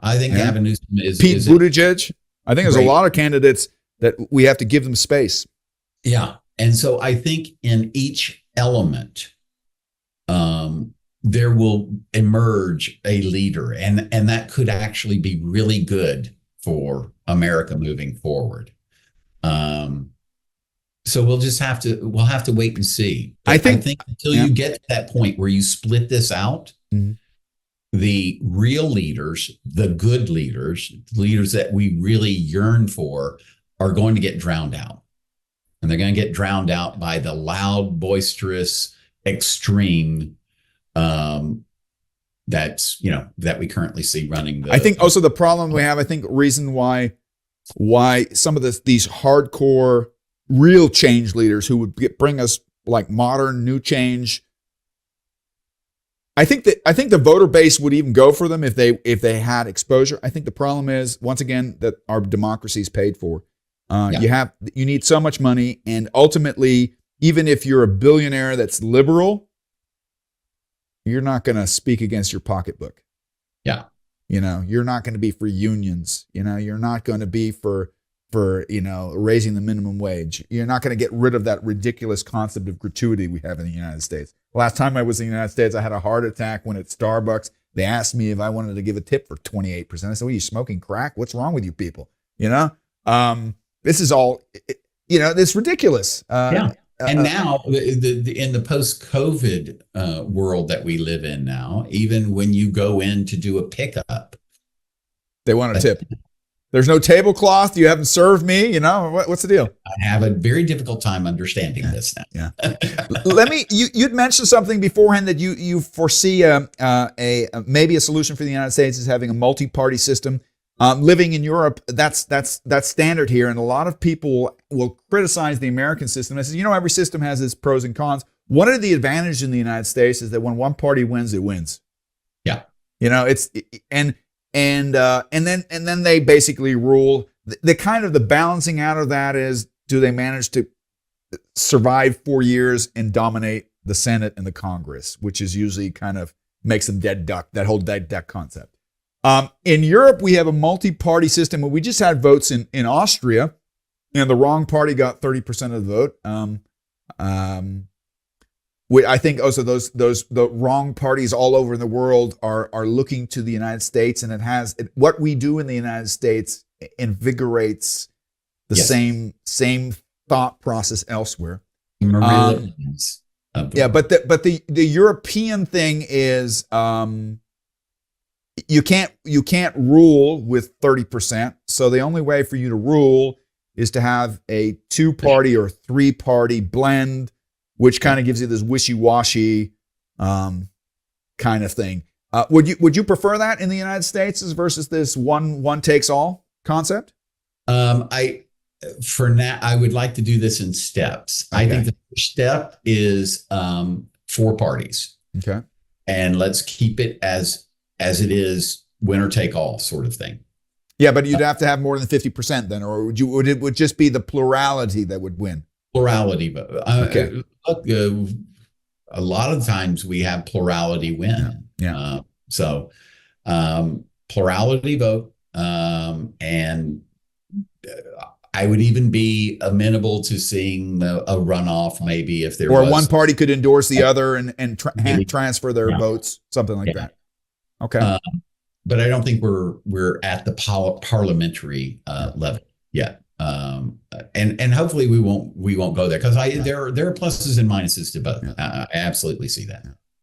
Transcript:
I think Yeah. Gavin Newsom is Pete is Buttigieg. I think there's great. a lot of candidates that we have to give them space. Yeah. And so I think in each element, there will emerge a leader, and that could actually be really good for America moving forward. So we'll have to wait and see. But I think until yeah. you get to that point where you split this out, the real leaders, the good leaders, leaders that we really yearn for, are going to get drowned out. And they're going to get drowned out by the loud, boisterous, extreme that we currently see running. I think also the problem we have, I think reason why some of these hardcore real change leaders who would bring us like modern new change, I think the voter base would even go for them if they had exposure. I think the problem is, once again, that our democracy is paid for. You need so much money, and ultimately, even if you're a billionaire that's liberal, you're not going to speak against your pocketbook. Yeah. You're not going to be for unions. You're not going to be for raising the minimum wage. You're not going to get rid of that ridiculous concept of gratuity we have in the United States. Last time I was in the United States, I had a heart attack when at Starbucks, they asked me if I wanted to give a tip for 28%. I said, well, you smoking crack? What's wrong with you people? This is all, it's ridiculous. And now, in the post-COVID world that we live in now, even when you go in to do a pickup, they want a tip. There's no tablecloth. You haven't served me. What's the deal? I have a very difficult time understanding this now. Yeah. You'd mentioned something beforehand that you foresee maybe a solution for the United States is having a multi-party system. Living in Europe, that's standard here, and a lot of people will criticize the American system. I said, every system has its pros and cons. One of the advantages in the United States is that when one party wins, it wins. Yeah, and then they basically rule. The kind of the balancing out of that is, do they manage to survive 4 years and dominate the Senate and the Congress, which is usually kind of makes them dead duck. That whole dead duck concept. In Europe, we have a multi-party system. We just had votes in Austria, and the wrong party got 30% of the vote. I think also the wrong parties all over the world are looking to the United States, and what we do in the United States invigorates the same thought process elsewhere. But the European thing is. You can't rule with 30%. So the only way for you to rule is to have a 2-party or 3-party blend, which kind of gives you this wishy-washy kind of thing. Would you prefer that in the United States versus this one takes all concept? For now, I would like to do this in steps. Okay. I think the first step is 4 parties. Okay. And let's keep it as it is, winner take all sort of thing. Yeah, but you'd have to have more than 50% then, or would it just be the plurality that would win? Plurality vote. Okay. Look, a lot of times we have plurality win. Yeah. Plurality vote, and I would even be amenable to seeing a runoff, maybe if there was. Or one party could endorse the other and transfer their votes, something like that. Okay. But I don't think we're at the parliamentary level yet. And hopefully we won't go there, because there are pluses and minuses to both. I absolutely see that.